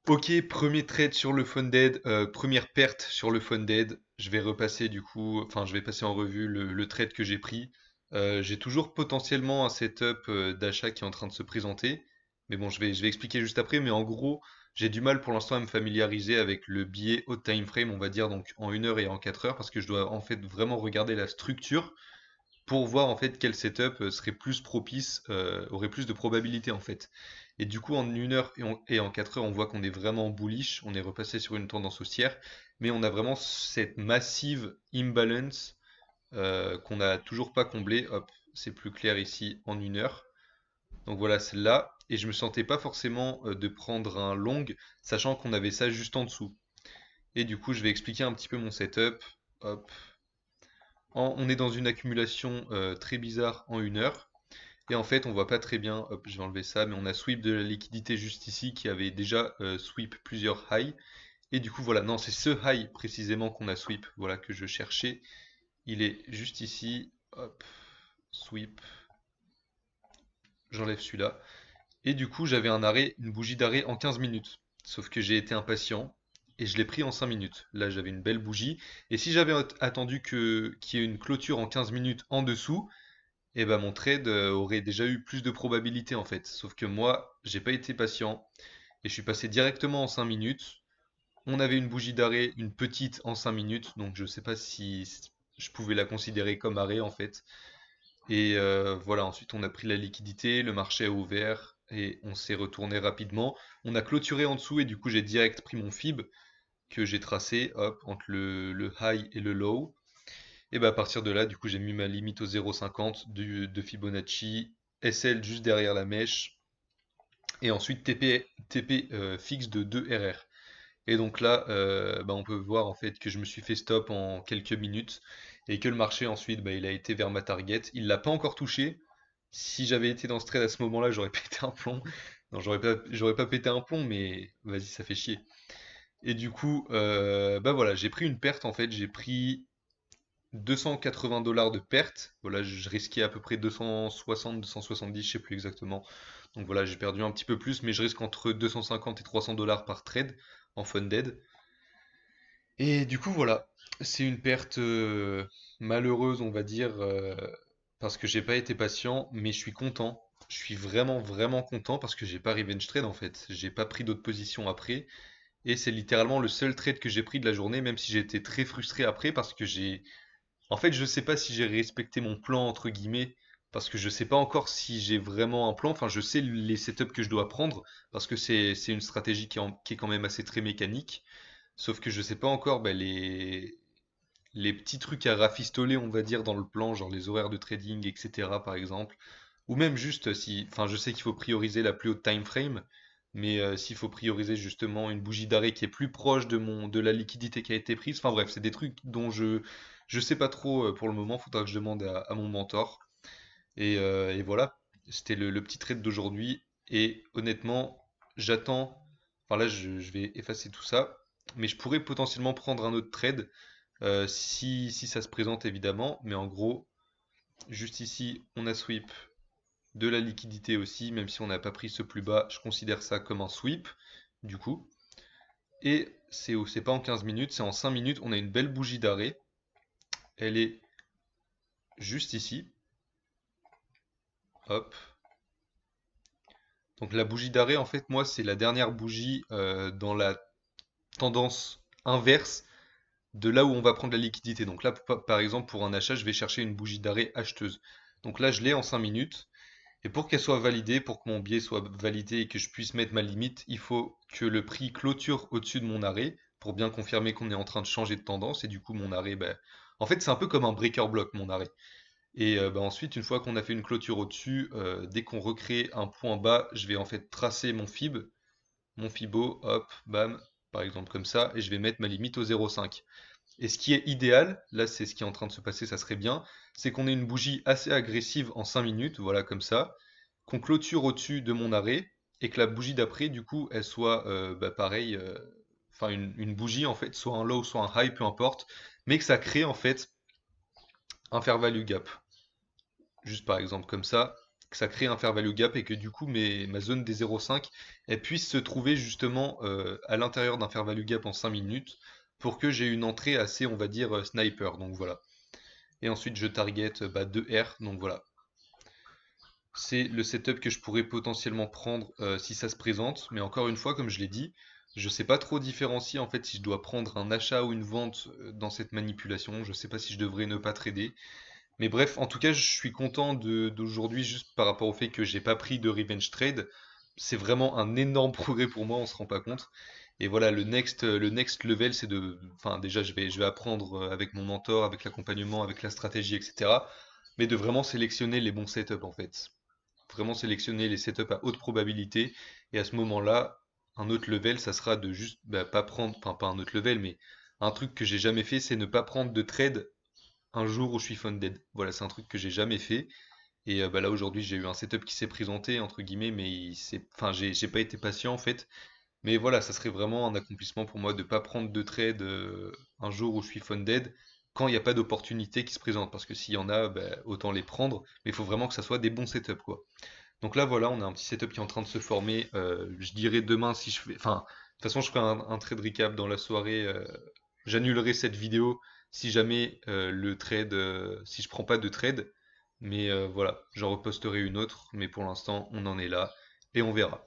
Ok, premier trade sur le Funded, première perte sur le Funded. Je vais repasser du coup, enfin je vais passer en revue le trade que j'ai pris. J'ai toujours potentiellement un setup d'achat qui est en train de se présenter. Mais bon, je vais expliquer juste après. Mais en gros, j'ai du mal pour l'instant à me familiariser avec le biais haut time frame, on va dire, donc en 1 heure et en 4 heures, parce que je dois en fait vraiment regarder la structure pour voir en fait quel setup serait plus propice, aurait plus de probabilité en fait. Et du coup, en 1 heure et en 4 heures, on voit qu'on est vraiment bullish, on est repassé sur une tendance haussière, mais on a vraiment cette massive imbalance qu'on n'a toujours pas comblée. Hop, c'est plus clair ici en 1 heure. Donc voilà, celle-là. Et je me sentais pas forcément de prendre un long, sachant qu'on avait ça juste en dessous. Et du coup, je vais expliquer un petit peu mon setup. Hop. On est dans une accumulation très bizarre en 1 heure. Et en fait, on voit pas très bien, hop, je vais enlever ça, mais on a sweep de la liquidité juste ici qui avait déjà sweep plusieurs highs. Et du coup, voilà, non, c'est ce high précisément qu'on a sweep, voilà, que je cherchais. Il est juste ici, hop, sweep, j'enlève celui-là. Et du coup, j'avais un arrêt, une bougie d'arrêt en 15 minutes. Sauf que j'ai été impatient et je l'ai pris en 5 minutes. Là, j'avais une belle bougie. Et si j'avais attendu qu'il y ait une clôture en 15 minutes en dessous, et ben mon trade aurait déjà eu plus de probabilité en fait. Sauf que moi, j'ai pas été patient et je suis passé directement en 5 minutes. On avait une bougie d'arrêt, une petite en 5 minutes, donc je sais pas si je pouvais la considérer comme arrêt en fait. Et voilà, ensuite on a pris la liquidité, le marché a ouvert et on s'est retourné rapidement. On a clôturé en dessous et du coup j'ai direct pris mon fib que j'ai tracé, hop, entre le high et le low. Et bah à partir de là, du coup, j'ai mis ma limite au 0,50 de Fibonacci, SL juste derrière la mèche, et ensuite TP fixe de 2 RR. Et donc là, bah, on peut voir en fait que je me suis fait stop en quelques minutes, et que le marché ensuite, bah, il a été vers ma target. Il l'a pas encore touché. Si j'avais été dans ce trade à ce moment-là, j'aurais pété un plomb. Non, j'aurais pas pété un plomb, mais vas-y, ça fait chier. Et du coup, bah voilà, j'ai pris une perte en fait, j'ai pris 280 $ de perte. Voilà, je risquais à peu près 260, 270, je sais plus exactement. Donc voilà, j'ai perdu un petit peu plus, mais je risque entre 250 et 300 $ par trade en funded. Et du coup, voilà, c'est une perte malheureuse, on va dire, parce que j'ai pas été patient, mais je suis content. Je suis vraiment, vraiment content parce que j'ai pas revenge trade en fait. J'ai pas pris d'autres positions après. Et c'est littéralement le seul trade que j'ai pris de la journée, même si j'ai été très frustré après parce que en fait, je sais pas si j'ai respecté mon plan entre guillemets, parce que je sais pas encore si j'ai vraiment un plan. Enfin, je sais les setups que je dois prendre, parce que c'est une stratégie qui est quand même assez très mécanique. Sauf que je sais pas encore bah, les petits trucs à rafistoler, on va dire, dans le plan, genre les horaires de trading, etc. par exemple. Ou même juste si, enfin, je sais qu'il faut prioriser la plus haute time frame, mais s'il faut prioriser justement une bougie d'arrêt qui est plus proche de la liquidité qui a été prise. Enfin bref, c'est des trucs dont je sais pas trop pour le moment. Faudra que je demande à mon mentor. Et voilà, c'était le petit trade d'aujourd'hui. Et honnêtement, j'attends. Enfin là, je vais effacer tout ça, mais je pourrais potentiellement prendre un autre trade si ça se présente évidemment. Mais en gros, juste ici, on a sweep de la liquidité aussi, même si on n'a pas pris ce plus bas, je considère ça comme un sweep, du coup. Et c'est pas en 15 minutes, c'est en 5 minutes, on a une belle bougie d'arrêt. Elle est juste ici. Hop. Donc la bougie d'arrêt, en fait, moi, c'est la dernière bougie dans la tendance inverse de là où on va prendre la liquidité. Donc là, par exemple, pour un achat, je vais chercher une bougie d'arrêt acheteuse. Donc là, je l'ai en 5 minutes. Et pour qu'elle soit validée, pour que mon biais soit validé et que je puisse mettre ma limite, il faut que le prix clôture au-dessus de mon arrêt pour bien confirmer qu'on est en train de changer de tendance. Et du coup, mon arrêt, ben, en fait, c'est un peu comme un breaker block, mon arrêt. Et ben, ensuite, une fois qu'on a fait une clôture au-dessus, dès qu'on recrée un point bas, je vais en fait tracer mon fibo, hop, bam, par exemple comme ça, et je vais mettre ma limite au 0,5. Et ce qui est idéal, là c'est ce qui est en train de se passer, ça serait bien, c'est qu'on ait une bougie assez agressive en 5 minutes, voilà comme ça, qu'on clôture au-dessus de mon arrêt, et que la bougie d'après, du coup, elle soit bah, pareil, enfin une bougie en fait, soit un low, soit un high, peu importe, mais que ça crée en fait un fair value gap. Juste par exemple comme ça. que ça crée un fair value gap et que du coup ma zone des 0,5 elle puisse se trouver justement à l'intérieur d'un fair value gap en 5 minutes pour que j'ai une entrée assez, on va dire, sniper. Donc voilà. Et ensuite je target 2 R. Donc voilà. C'est le setup que je pourrais potentiellement prendre si ça se présente. Mais encore une fois, comme je l'ai dit, je sais pas trop différencier en fait si je dois prendre un achat ou une vente dans cette manipulation. Je sais pas si je devrais ne pas trader. Mais bref, en tout cas, je suis content d'aujourd'hui juste par rapport au fait que j'ai pas pris de revenge trade. C'est vraiment un énorme progrès pour moi, on se rend pas compte. Et voilà, le next level, c'est enfin déjà, je vais apprendre avec mon mentor, avec l'accompagnement, avec la stratégie, etc. Mais de vraiment sélectionner les bons setups en fait. Vraiment sélectionner les setups à haute probabilité. Et à ce moment-là, un autre level, ça sera de juste pas prendre, enfin pas un autre level, mais un truc que j'ai jamais fait, c'est ne pas prendre de trade un jour où je suis funded. Voilà, c'est un truc que j'ai jamais fait. Et là aujourd'hui j'ai eu un setup qui s'est présenté entre guillemets, mais enfin j'ai pas été patient en fait. Mais voilà, ça serait vraiment un accomplissement pour moi de pas prendre de trade un jour où je suis funded quand il n'y a pas d'opportunité qui se présente. Parce que s'il y en a, autant les prendre. Mais il faut vraiment que ça soit des bons setups quoi. Donc là voilà, on a un petit setup qui est en train de se former. Je dirais demain si je fais. Enfin, de toute façon je ferai un trade recap dans la soirée. J'annulerai cette vidéo si jamais le trade, si je prends pas de trade. Mais voilà, j'en reposterai une autre. Mais pour l'instant, on en est là et on verra.